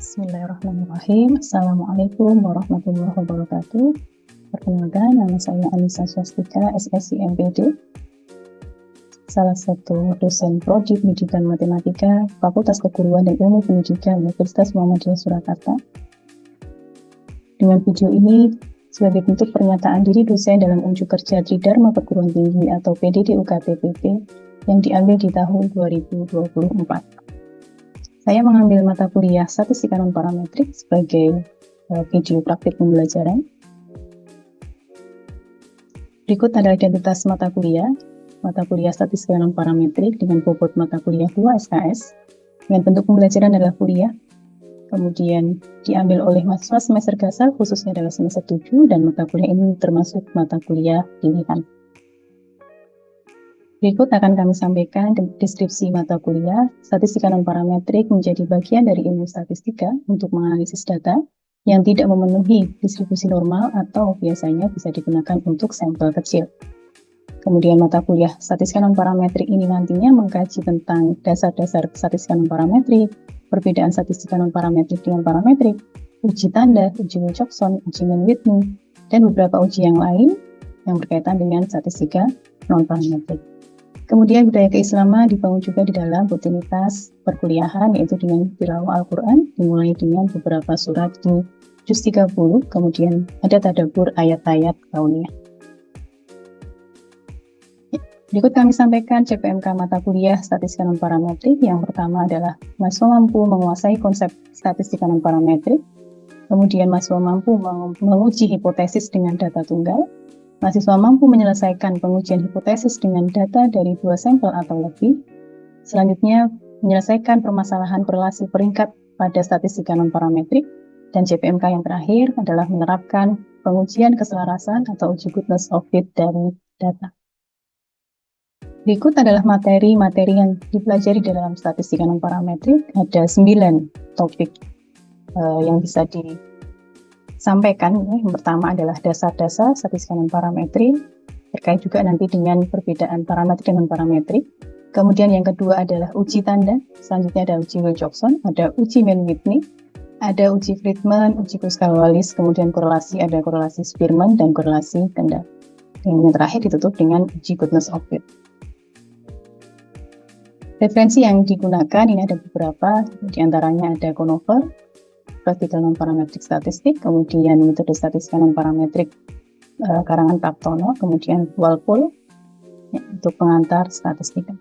Bismillahirrahmanirrahim. Assalamualaikum warahmatullahi wabarakatuh. Perkenalkan, nama saya Anissa Swastika, SSI MPD, salah satu dosen Prodi Pendidikan Matematika Fakultas Keguruan dan Ilmu Pendidikan Universitas Muhammadiyah Surakarta. Dengan video ini sebagai bentuk pernyataan diri dosen dalam unjuk kerja Tridharma Perguruan Tinggi atau PDD UKT-PP yang diambil di tahun 2024. Saya mengambil mata kuliah Statistika Non-Parametrik sebagai video praktik pembelajaran. Berikut adalah identitas mata kuliah Statistika Non-Parametrik dengan bobot mata kuliah 2 SKS, dengan bentuk pembelajaran adalah kuliah, kemudian diambil oleh mahasiswa semester gasal, khususnya adalah semester 7, dan mata kuliah ini termasuk mata kuliah pilihan. Berikut akan kami sampaikan deskripsi mata kuliah. Statistika non-parametrik menjadi bagian dari ilmu statistika untuk menganalisis data yang tidak memenuhi distribusi normal atau biasanya bisa digunakan untuk sampel kecil. Kemudian mata kuliah statistika non-parametrik ini nantinya mengkaji tentang dasar-dasar statistika non-parametrik, perbedaan statistika non-parametrik dengan parametrik, uji tanda, uji Wilcoxon, uji Mann-Whitney, dan beberapa uji yang lain yang berkaitan dengan statistika non-parametrik. Kemudian budaya keislaman dibangun juga di dalam rutinitas perkuliahan, yaitu dengan tilawah Al-Quran, dimulai dengan beberapa surat di juz 30, kemudian ada tadabbur ayat-ayat kauniyah. Berikut kami sampaikan CPMK mata kuliah statistika non-parametrik. Yang pertama adalah mahasiswa mampu menguasai konsep statistika non-parametrik, kemudian mahasiswa mampu menguji hipotesis dengan data tunggal, mahasiswa mampu menyelesaikan pengujian hipotesis dengan data dari 2 sampel atau lebih. Selanjutnya, menyelesaikan permasalahan korelasi peringkat pada statistika non-parametrik. Dan CPMK yang terakhir adalah menerapkan pengujian keselarasan atau uji goodness of fit dari data. Berikut adalah materi-materi yang dipelajari dalam statistika non-parametrik. Ada 9 topik yang bisa disampaikan. Yang pertama adalah dasar-dasar statistika non-parametrik, terkait juga nanti dengan perbedaan parametrik dan non-parametrik. Kemudian yang kedua adalah uji tanda, selanjutnya ada uji Wilcoxon, ada uji Mann-Whitney, ada uji Friedman, uji Kruskal-Wallis, kemudian korelasi, ada korelasi Spearman dan korelasi Kendall. Dan yang terakhir ditutup dengan uji goodness of fit. Referensi yang digunakan ini ada beberapa, diantaranya ada Conover, Practical Non-Parametric Statistik, kemudian metode statistika non-parametrik karangan Kaptono, kemudian Walpole untuk pengantar statistika.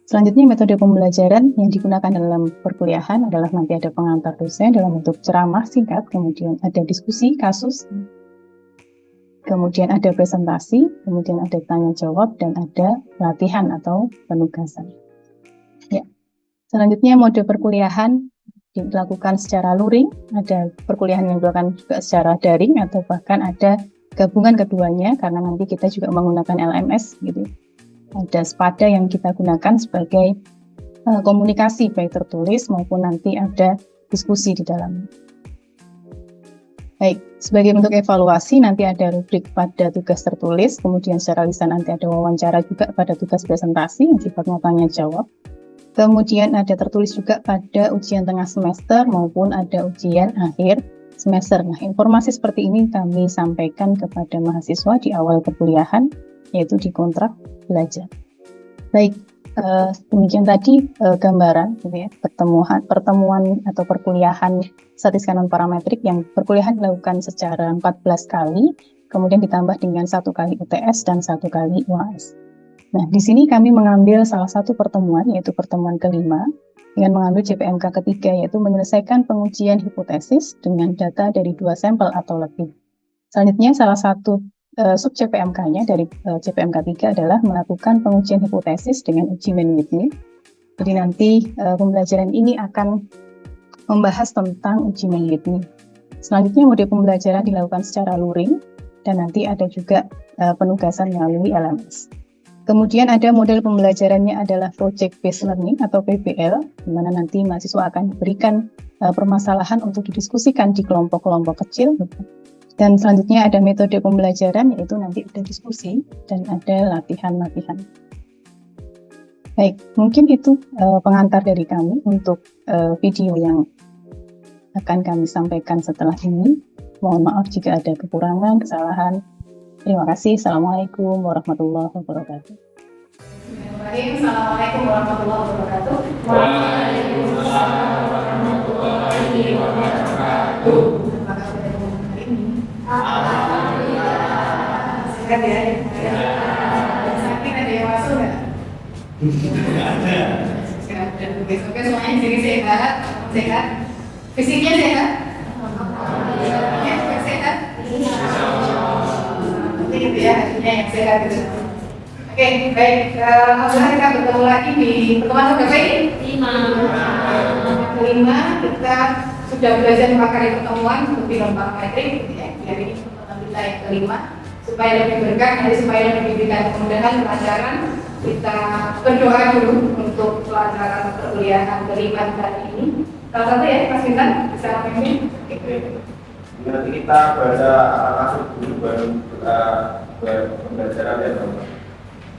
Selanjutnya metode pembelajaran yang digunakan dalam perkuliahan adalah nanti ada pengantar dosen dalam bentuk ceramah singkat, kemudian ada diskusi kasus, kemudian ada presentasi, kemudian ada tanya jawab, dan ada latihan atau penugasan. Ya. Selanjutnya mode perkuliahan dilakukan secara luring, ada perkuliahan yang dilakukan juga secara daring, atau bahkan ada gabungan keduanya karena nanti kita juga menggunakan LMS gitu. Ada Spada yang kita gunakan sebagai komunikasi baik tertulis maupun nanti ada diskusi di dalamnya. Baik, sebagai bentuk evaluasi nanti ada rubrik pada tugas tertulis, kemudian secara lisan nanti ada wawancara juga pada tugas presentasi yang sifatnya tanya jawab. Kemudian ada tertulis juga pada ujian tengah semester maupun ada ujian akhir semester. Nah, informasi seperti ini kami sampaikan kepada mahasiswa di awal perkuliahan, yaitu di kontrak belajar. Baik, demikian tadi gambaran gitu ya, pertemuan atau perkuliahan statistika non-parametrik yang perkuliahan dilakukan secara 14 kali, kemudian ditambah dengan 1 kali UTS dan 1 kali UAS. Nah, di sini kami mengambil salah satu pertemuan, yaitu pertemuan kelima, dengan mengambil CPMK ketiga, yaitu menyelesaikan pengujian hipotesis dengan data dari 2 sampel atau lebih. Selanjutnya, salah satu sub CPMK-nya dari CPMK 3 adalah melakukan pengujian hipotesis dengan uji Mann-Whitney. Jadi nanti pembelajaran ini akan membahas tentang uji Mann-Whitney. Selanjutnya, mode pembelajaran dilakukan secara luring, dan nanti ada juga penugasan melalui LMS. Kemudian ada model pembelajarannya adalah Project Based Learning atau PBL, di mana nanti mahasiswa akan diberikan permasalahan untuk didiskusikan di kelompok-kelompok kecil. Dan selanjutnya ada metode pembelajaran, yaitu nanti ada diskusi dan ada latihan-latihan. Baik, mungkin itu pengantar dari kami untuk video yang akan kami sampaikan setelah ini. Mohon maaf jika ada kekurangan, kesalahan. Terima kasih. Assalamualaikum warahmatullahi wabarakatuh. Assalamualaikum warahmatullahi wabarakatuh. Waalaikumsalam warahmatullahi wabarakatuh. Alhamdulillah. Sehat ya? Sakit ada yang masuk nggak? Nggak ada. Sehat. Oke, semuanya jadi sehat. Sehat. Fisiknya sehat? Ya, sehat. Nanti gitu ya, hatinya yang sehat gitu. Oke, baik. Alhamdulillah kita bertemu lagi di pertemuan berapa ini? 5. Kelima, kita sudah belajar 4 kali pertemuan untuk film parametrik. Ya, hari ini pertemuan kita yang kelima. Supaya lebih berkah, nanti supaya lebih diberikan kemudahan pelajaran, kita berdoa dulu untuk pelajaran perkuliahan kelima kali ini. Salah satu ya, Mas Bintan, bisa memimpin. Nanti kita baca masuk dulu baru kita pembelajaran ya teman-teman.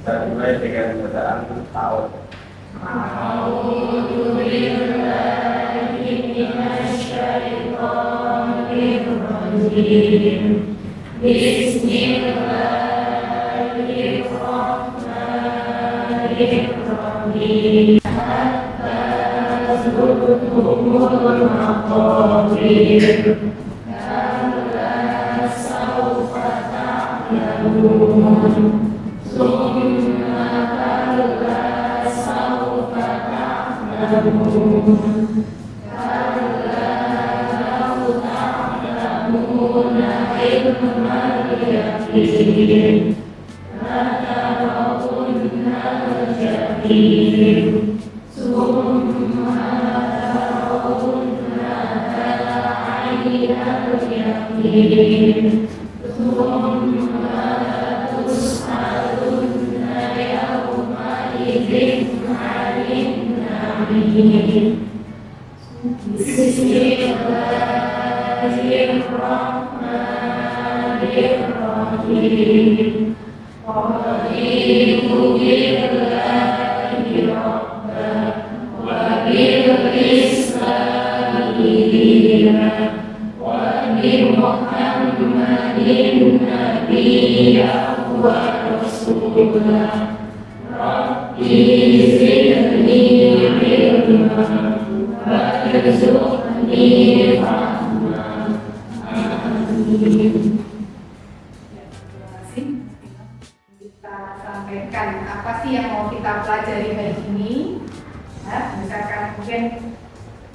Kita dimulai dengan bacaan ta'awud. Kita sampaikan apa sih yang mau kita pelajari hari ini. Nah, misalkan mungkin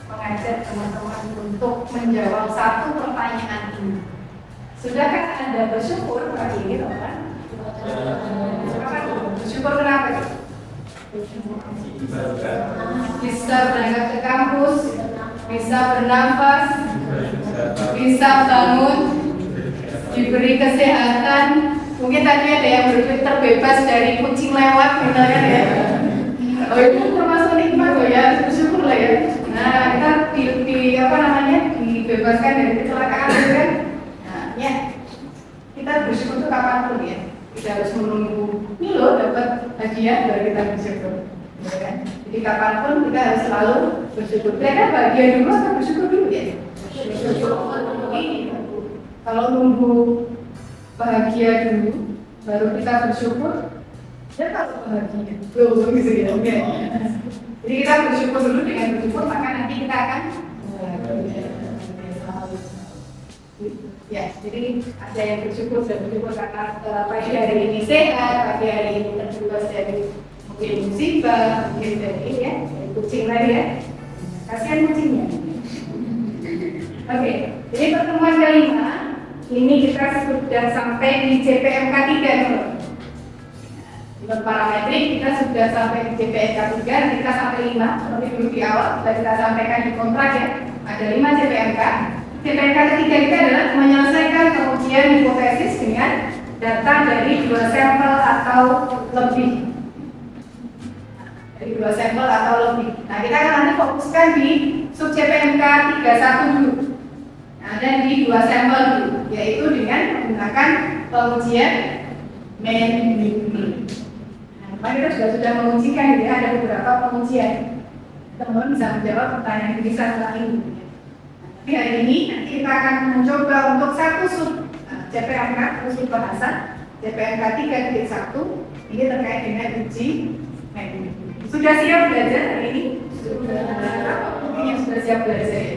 mengajak teman-teman untuk menjawab satu pertanyaan ini. Sudahkah Anda bersyukur pagi ini, teman-teman? Bersyukur kenapa? Bisa berangkat ke kampus, bisa bernafas, bisa bangun, diberi kesehatan. Mungkin tadi ada yang berpikir terbebas dari kucing lewat, misalkan ya. Oh, itu termasuk nikmat loh ya, bersyukur lah ya. Nah, kita dibebaskan dari kecelakaan, kan? Nah, ya, kita bersyukur tuh kapanpun ya. Tidak harus menunggu ini loh dapat hadiah baru kita bersyukur, ya kan? Jadi kapanpun kita harus selalu bersyukur. Kira-kira bahagia dulu atau bersyukur dulu ya? Bersyukur. Kalau nunggu bahagia dulu, baru kita bersyukur. Ya kalau bahagia, tuh gitu ya. Jadi kita bersyukur dulu, dengan bersyukur maka nanti kita akan ya. Jadi ada yang bersyukur dan bersyukur karena pagi hari ini sehat, pagi hari ini terbebas dari mungkin musibah, mungkin dari ya kucing tadi ya. Kasihan kucingnya. Oke, jadi pertemuan kelima. Ini kita sudah sampai di JPMK 3 dulu. Di parametrik kita sudah sampai di JPMK 3, nanti kita sampai 5 seperti dulu di awal sudah kita sampaikan di kontrak ya. Ada 5 JPMK. JPMK ketiga kita adalah menyelesaikan pengujian hipotesis dengan data dari 2 sampel atau lebih. Dari 2 sampel atau lebih. Nah, kita akan nanti fokuskan di sub JPMK 31 dulu. Nah, dan di 2 sampel dulu, yaitu dengan menggunakan pengujian manual. Nah, kemarin kita sudah mengujikan gitu ya, ada beberapa pengujian. Teman-teman bisa menjawab pertanyaan ini setelah ini. Tapi hari ini nanti kita akan mencoba untuk satu sub CPNK, sub bahasa CPNK 3.1 ini terkait dengan uji mandiri. Sudah siap belajar hari ini? Sudah. Mungkin yang sudah siap belajar ya?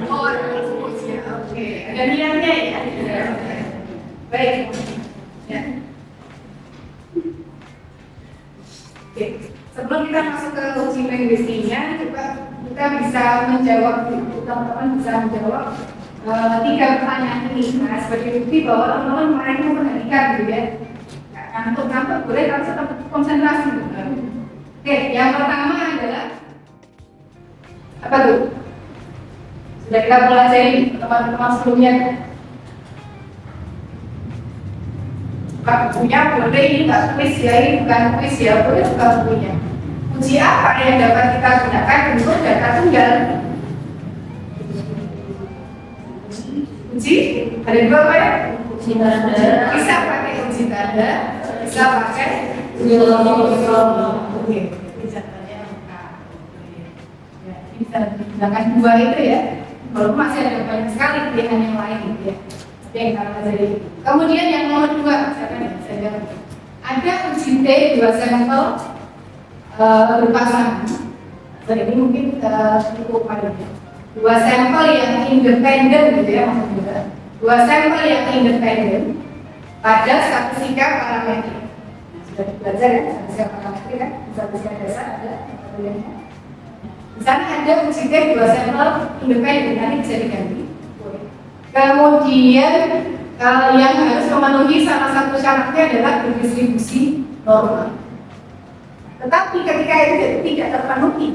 Oh, oke. Ada niatnya ya? Baik. Ya. Oke. Sebelum kita masuk ke uji linguistiknya, kita bisa menjawab, teman-teman bisa menjawab 3 pertanyaan ini. Nah, sebagai bukti bahwa teman-teman kemarin memperhatikan gitu ya. Ngantuk-ngantuk boleh, tapi tetap konsentrasi. Oke, yang pertama adalah apa tuh? Sudah kita pelajari teman-teman sebelumnya. Bukunya boleh, ini nggak kuis ya, ini bukan kuis ya, boleh buka bukunya. Uji apa yang dapat kita gunakan untuk data tunggal? Uji ada 2 apa ya? Uji tanda. Bisa pakai uji tanda, bisa pakai uji logika. Oke, bisa tanya. Ya, ini bisa digunakan 2 itu ya. Walaupun masih ada banyak sekali pilihan yang lain gitu ya. Yang kita pelajari. Kemudian yang nomor 2, siapa yang bisa jawab? Ada uji T 2 sampel berupa sama. Jadi ini mungkin cukup paling 2 sampel yang independen gitu ya maksudnya. 2 sampel yang independen pada statistika parametrik. Nah, sudah belajar ya statistika parametrik kan? Statistika dasar ada pilihannya. Di sana ada uji T 2 sampel independen, nanti bisa diganti. Kemudian yang harus memenuhi salah satu syaratnya adalah berdistribusi normal. Tetapi ketika itu tidak terpenuhi,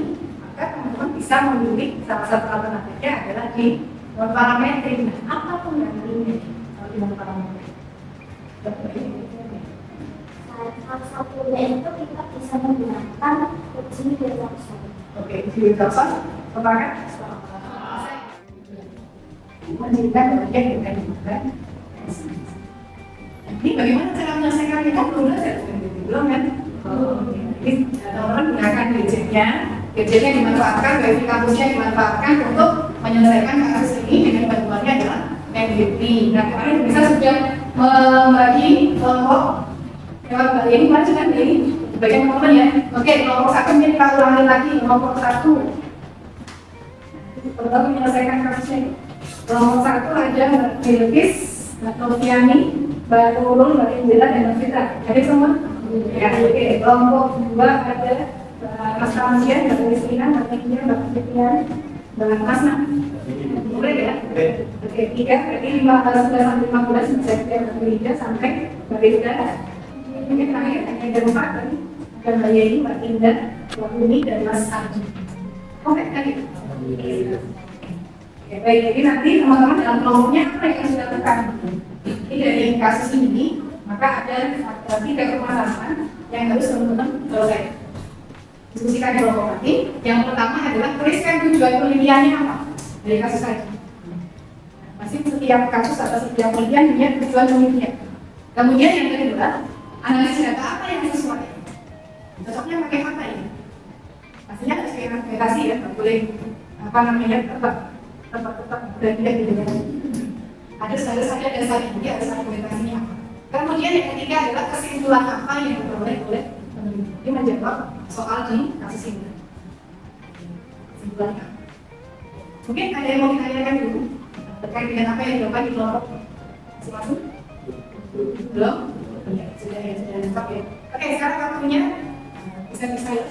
maka teman-teman bisa memilih salah satu alternatifnya adalah di non-parametrik. Nah, apa penggantinya kalau di non-parametrik? Salah satunya itu kita bisa menggunakan uji Wilson. Oke, uji Wilson, sepakat? Menjadikan bagian dengan ini bagaimana cara menyelesaikan itu belum belajar belum kan? Jadi teman-teman gunakan gadgetnya dimanfaatkan, bagi kampusnya dimanfaatkan untuk menyelesaikan kasus ini dengan bantuannya adalah MDP. Nah kemarin bisa sudah membagi kelompok lewat Mbak Yeni, mana kan ini bagian teman-teman ya. Oke, kelompok 1 ini kita ulangi lagi kelompok 1. Pertama menyelesaikan kasusnya ini. Kelompok 1 ada Mbak Bilkis, Mbak Noviani, Mbak Nurul, Mbak Indira, dan Mbak Fitra. Ada semua? Ya, oke. Kelompok 2 ada Mas Ramsian, Mbak Kristina, Mbak Nikia, Mbak Fitrian, Mbak Masna. Boleh ya? Oke, 3, berarti 15 sampai 15 bisa kita Mbak sampai Mbak Rita. Ini terakhir ada 4 tadi. Ada Mbak Yeni, Mbak Indah, Mbak Uni, dan Mas Arji. Oke, tadi. Ya, baik, jadi nanti teman-teman dalam kelompoknya apa yang harus dilakukan? Ini dari kasus ini, maka ada 3 permasalahan yang harus teman-teman selesai. Diskusikan di kelompok nanti. Yang pertama adalah tuliskan tujuan penelitiannya apa dari kasus tadi. Masih setiap kasus atau setiap penelitian punya tujuan penelitian. Kemudian yang kedua, analisis data apa yang sesuai. Cocoknya pakai apa ini? Pastinya harus pakai argumentasi ya, nggak boleh apa namanya tetap dan tidak didengar. Harus ada dasar ini, harus argumentasinya apa. Kemudian yang ketiga adalah kesimpulan apa yang diperoleh oleh peneliti. Ini menjawab soal di kasus ini. Kesimpulannya. Mungkin ada yang mau ditanyakan dulu terkait dengan apa yang dilakukan di kelompok masing-masing? Belum? Ya, sudah lengkap ya. Oke, sekarang waktunya bisa ya.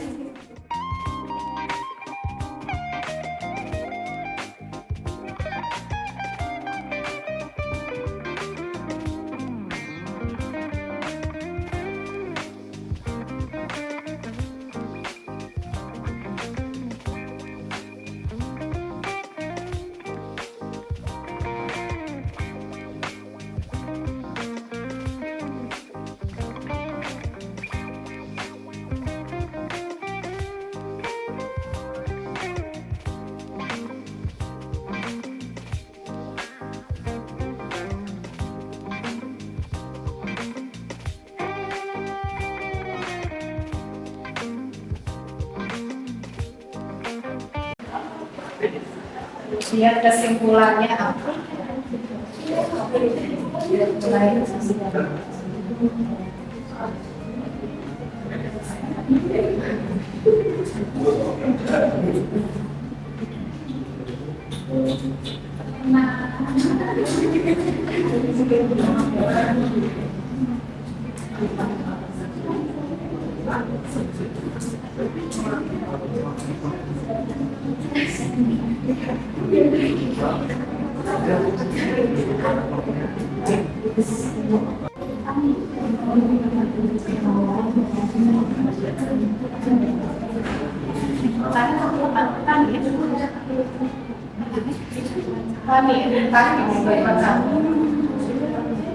Lihat kesimpulannya apa?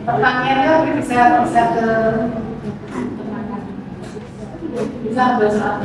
Pertanyaannya bisa ke bisa bahasa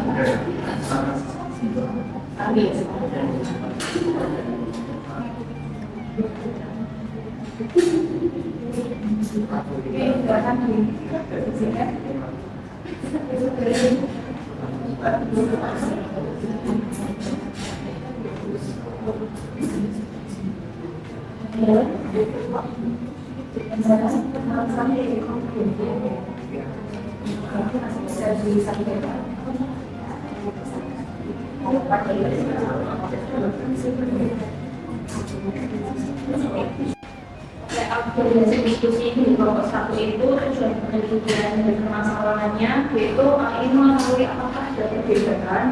Dari diskusi di kelompok 1 itu tujuan penelitian dan permasalahannya yaitu ingin mengetahui apakah ada perbedaan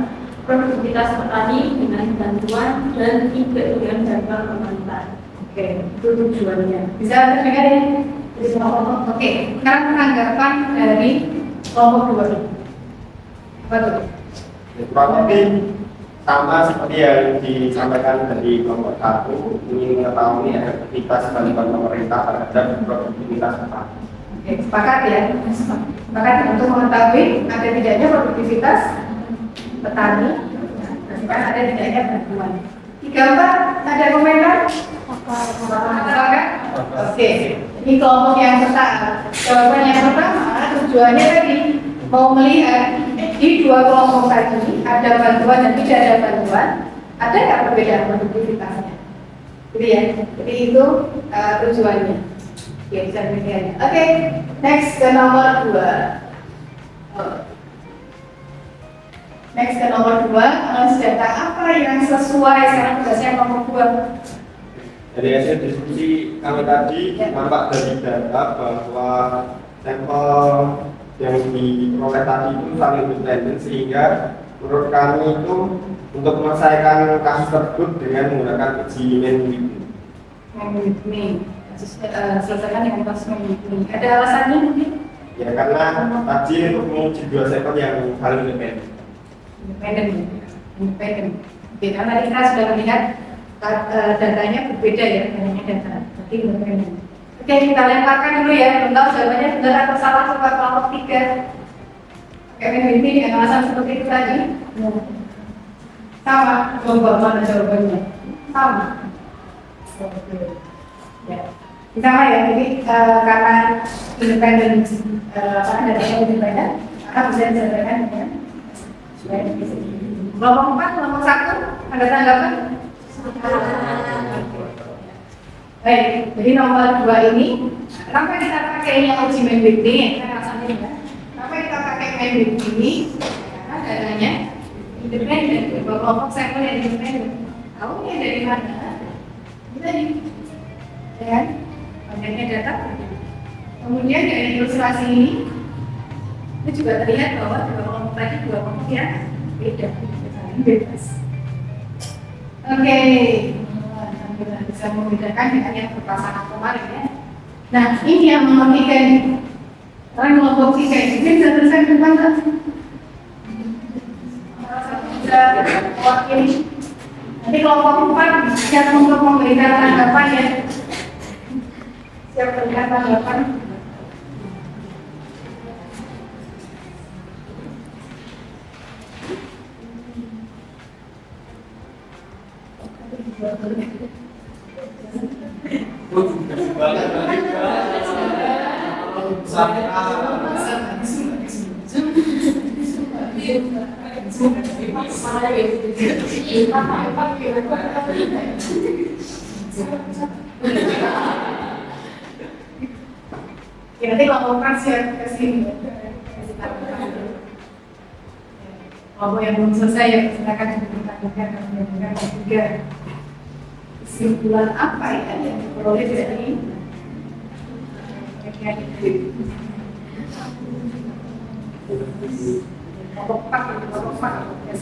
produktivitas petani dengan bantuan dan tidak dengan bantuan pemerintah. Oke, itu tujuannya. Bisa terdengar ya? Oke, sekarang tanggapan dari kelompok 2. Apa tuh? Kurang lebih sama seperti yang disampaikan dari kelompok 1, ingin mengetahui efektivitas bantuan pemerintah terhadap produktivitas petani. Oke, sepakat ya? Sepakat untuk mengetahui ada tidaknya produktivitas petani, kan ada tidaknya bantuan. 34, ada komentar? Apakah? Oke, ini kelompok yang pertama. Jawaban yang pertama, tujuannya tadi mau melihat di dua kelompok tadi ada bantuan dan tidak ada bantuan, ada nggak perbedaan produktivitasnya? Gitu ya. Jadi itu tujuannya. Oke, bisa demikian. Oke, next ke nomor 2. Next ke nomor 2, analis data apa yang sesuai sekarang tugasnya nomor 2. Dari hasil diskusi kami tadi nampak dari data bahwa sampel yang diperoleh tadi itu saling bertendensi, sehingga menurut kami itu untuk menyelesaikan kasus tersebut dengan menggunakan uji Mengwidmi, selesaikan dengan kasus mengwidmi. Ada alasannya mungkin? Ya, karena tadi untuk menguji dua sampel yang saling Independen. Oke, karena tadi kita sudah melihat datanya berbeda ya, datanya data. Jadi independen. Oke, kita lemparkan dulu ya. Belum tahu jawabannya benar atau salah, coba kelompok 3. Oke, ini dengan alasan seperti itu tadi. Sama, coba mana jawabannya? Sama. Oke. Ya. Sama ya, jadi karena independen, datanya independen, maka bisa diselesaikan dengan kelompok 4, kelompok 1, ada tanggapan? Baik, jadi nomor 2 ini, kenapa kita pakai yang uji Mendwidmi? Kenapa kita pakai Mendwidmi? Karena datanya independen, dua kelompok sampel yang independen. Tahu ya dari mana? Tadi, ya kan? Banyaknya data. Kemudian dari ilustrasi ini, itu juga terlihat bahwa dua kelompok tadi dua kelompok yang beda, saling bebas. Oke, bisa membedakan dengan yang berpasangan kemarin ya. Nah, ini yang nomor 3 ini. Karena kelompok 3 ini bisa selesai dengan kan? Salah satu sudah mewakili. Nanti kelompok 4 siap untuk memberikan tanggapan ya. Siap memberikan tanggapan. Ya, nanti kalau mau share ke sini. Kalau yang belum selesai ya silakan ditanyakan dan mendengar juga kesimpulan apa ya yang diperoleh dari kelompok 4 ya.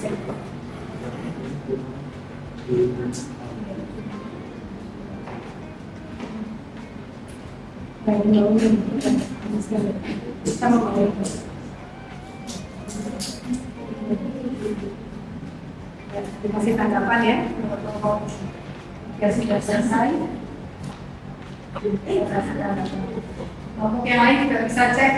Sama kasih tanggapan ya, ya sudah selesai. Kelompok yang lain juga bisa cek.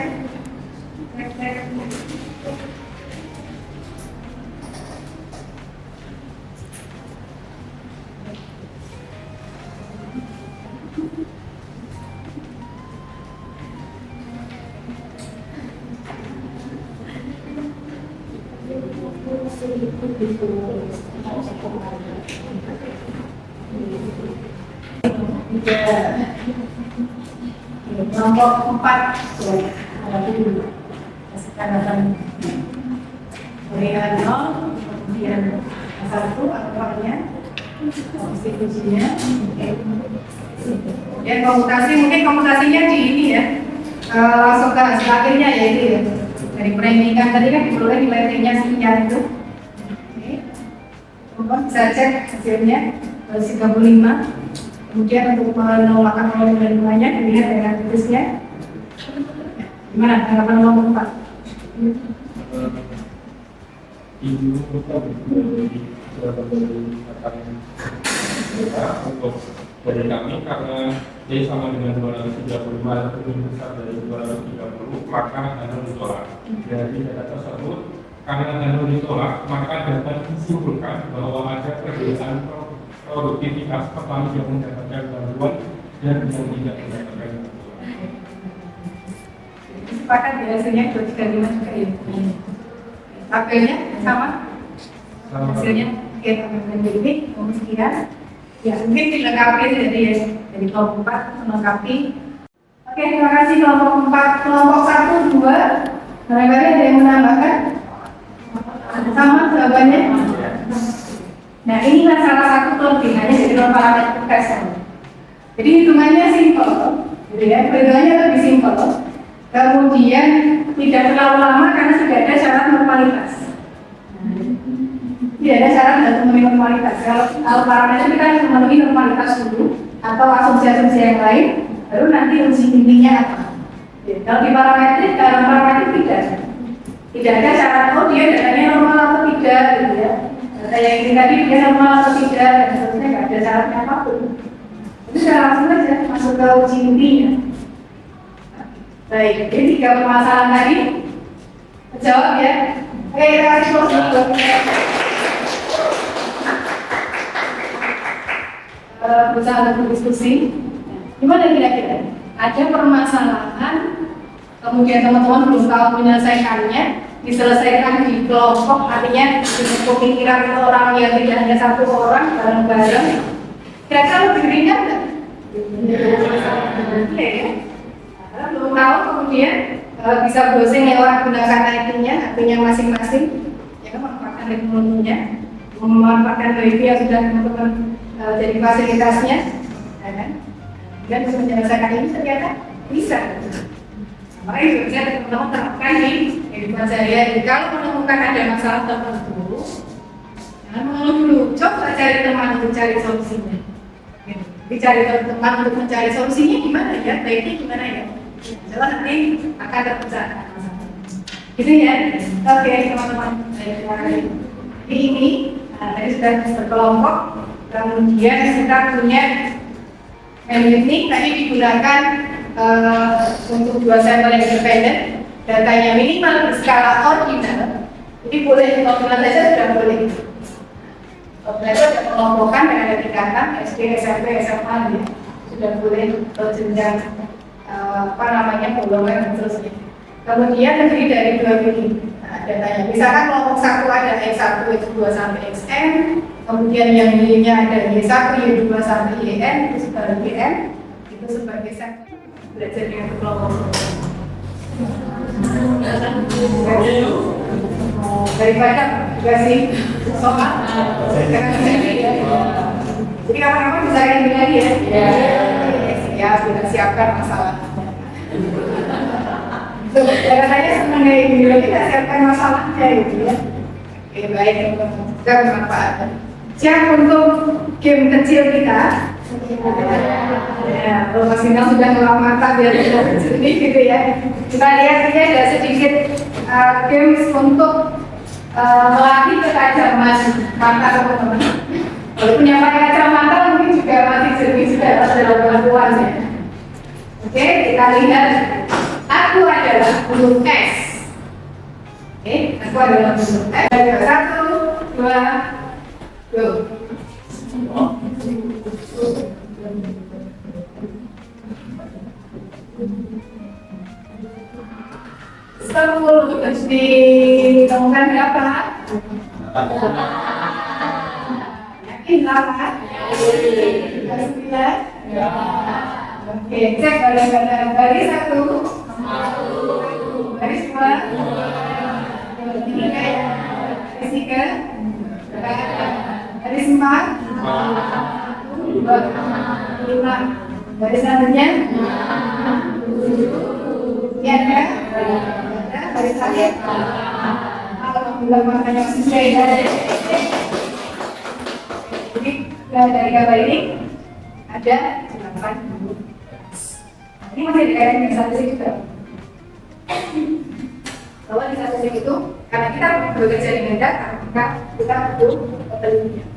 Kelompok 4 tanggapan dari 0, kemudian 1 angkanya, konstitusinya, kemudian komutasi, mungkin komutasinya di ini ya, langsung ke hasil akhirnya ya itu ya, dari perankingan tadi kan diperoleh nilai T-nya sekian itu. Bisa cek hasilnya 35. Kemudian untuk menolakkan oleh nilai-nilainya dilihat dengan tulisnya. Gimana tanggapan nomor 4? Untuk dari kami karena D sama dengan 235 atau lebih besar dari 230 maka harus ditolak. Dari data tersebut karena harus ditolak maka dapat disimpulkan bahwa ada perbedaan produktivitas petani yang mendapatkan bantuan dan yang tidak mendapatkan bantuan. Sepakat ya hasilnya 235 juga ya. Tabelnya sama? Hasilnya kita akan jadi sekian. Ya mungkin dilengkapi jadi ya dari kelompok 4 melengkapi. Oke, terima kasih kelompok 4. Kelompok 1, 2 barangkali ada yang menambahkan? Sama jawabannya? Nah inilah salah satu kelebihannya dari non-parametric test. Jadi hitungannya simpel, gitu ya. Perhitungannya lebih simpel. Kemudian tidak terlalu lama karena sudah ada syarat normalitas. Tidak ada syarat untuk memenuhi normalitas. Kalau parameter kita harus memenuhi normalitas dulu atau asumsi-asumsi yang lain, baru nanti uji intinya apa. Kalau di parametrik, dalam parametrik tidak ada syarat oh dia datanya normal atau tidak, gitu ya. Data yang ini tadi dia normal atau tidak, dan seterusnya nggak ada syaratnya apapun. Itu sudah langsung aja masuk ke uji intinya. Baik, jadi 3 permasalahan tadi terjawab ya. Oke, kita kasih closing buat berusaha untuk berdiskusi. Gimana kira-kira? Ada permasalahan, kemudian teman-teman belum tahu menyelesaikannya, diselesaikan di kelompok, artinya di pemikiran orang yang tidak hanya satu orang bareng-bareng. Kira-kira lebih ringan nggak? Iya ya. Belum tahu kemudian bisa browsing lewat gunakan IT-nya masing-masing, ya memanfaatkan teknologinya, memanfaatkan wifi yang sudah teman-teman jadi fasilitasnya, ya kan? Dan bisa menyelesaikan ini ternyata bisa. Makanya juga bisa teman-teman terapkan di kehidupan sehari-hari. Jadi kalau menemukan ada masalah tertentu, jangan mengeluh dulu, coba cari teman untuk cari solusinya. Dicari teman untuk mencari solusinya gimana ya, baiknya gimana ya. Jelas nanti akan terpecahkan masalah. Gitu ya. Oke teman-teman, terima kasih. Ini tadi sudah berkelompok. Kemudian kita punya ini tadi digunakan untuk 2 sampel yang independen, datanya minimal berskala ordinal. Jadi boleh ordinal saja sudah boleh. Ordinal itu ada pengelompokan dengan ada tingkatan SD, SMP, SMA ya. Sudah boleh jenjang golongan dan seterusnya. Kemudian terdiri dari 2 pilih. Nah, datanya. Misalkan kelompok 1 ada X1, X2 sampai Xn, kemudian yang Y-nya ada Y1, Y2 sampai Yn, itu sebagai Yn, itu sebagai sampel belajar dengan kelompok. Daripada juga sih soal jadi kapan-kapan bisa ini lagi ya. Ya sudah siapkan masalah. Katanya senang kayak gini lagi, kita siapkan masalahnya gitu ya. Oke, baik, kita bermanfaat. Siap untuk game kecil kita? Ya, kalau Mas Inal sudah ngelamatan biar tidak sedih gitu ya. Kita lihat ini ada sedikit games untuk melatih ketajaman mata teman-teman. Kalau punya pakai kacamata mungkin juga masih jernih juga dalam pengetahuan ya. Oke, kita lihat. Aku adalah huruf S. Oke, aku adalah huruf S. 1, 2, go. Sepuluh terus ditemukan berapa? Yakin berapa? 9. Oke, cek pada baris 1, baris 2, baris 3, baris 4, 5, baris selanjutnya, ya ada, baris akhir. Alhamdulillah makanya sesuai dari. Jadi dari gambar ini ada 8 huruf. Ini masih dikaitkan dengan statistik juga. Bahwa di statistik itu, karena kita bekerja dengan data, maka kita butuh ketelitian.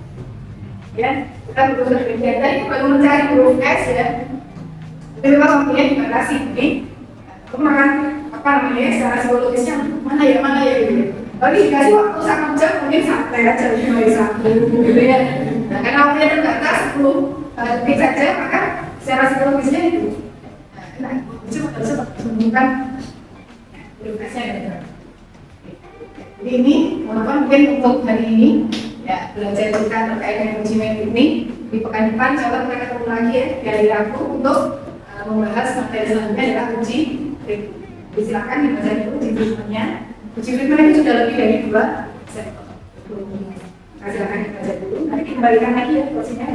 Ya, kita butuh ketelitian. Dan itu baru mencari huruf S ya. Tapi memang waktunya dibatasi. Ini, kemudian apa namanya? Secara psikologisnya mana ya gitu. Tapi dikasih waktu 1 jam mungkin santai aja mulai 1 gitu ya. Nah, karena waktunya terbatas 10 detik saja, maka secara psikologisnya itu. Nah, coba temukan huruf-nya ada. Jadi ini, teman-teman mungkin untuk hari ini ya belajar kita terkait dengan uji metrik ini di pekan depan. Coba kita ketemu lagi ya di hari Rabu untuk membahas materi selanjutnya adalah uji metrik. Silakan dibaca dulu uji metriknya. Uji metrik itu sudah lebih dari 2 sampel. Nah, silakan dibaca dulu. Nanti kembalikan lagi ya kursinya.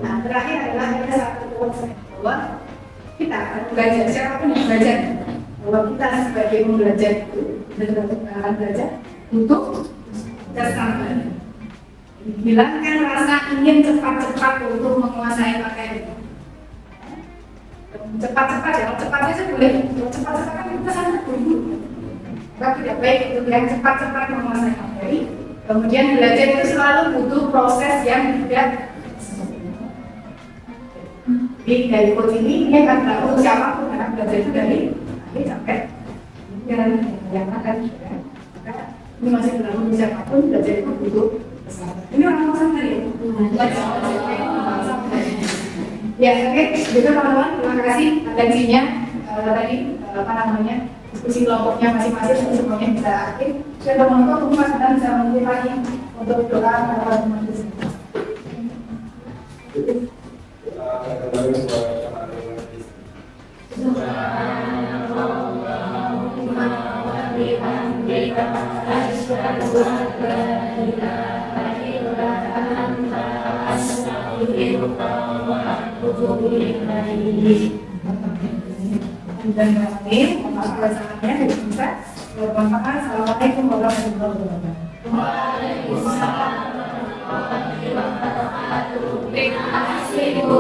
Nah, terakhir adalah ada satu konsep bahwa kita belajar, siapapun yang belajar, bahwa kita sebagai pembelajar itu akan belajar untuk kesabaran. Hilangkan rasa ingin cepat-cepat untuk menguasai materi. Cepat-cepat ya, cepat aja boleh. Cepat-cepat kan kita sangat buru-buru. Tapi tidak baik untuk yang cepat-cepat menguasai materi. Kemudian belajar itu selalu butuh proses yang tidak. Jadi dari coach ini akan berlaku siapapun anak belajar itu dari akhir sampai yang akan ini masih berlaku siapapun belajar itu butuh kesabaran. Ini orang sama tadi ya. Oke, gitu teman-teman, terima kasih atensinya. Tadi apa namanya diskusi kelompoknya masing-masing semuanya bisa aktif. Dan teman-teman tunggu Mas Adam bisa mengikuti lagi untuk doa teman-teman di sini. Dan kami masalahnya bisa bermanfaat. Assalamualaikum warahmatullahi wabarakatuh. Waalaikumsalam warahmatullahi wabarakatuh. Terima kasih Bu.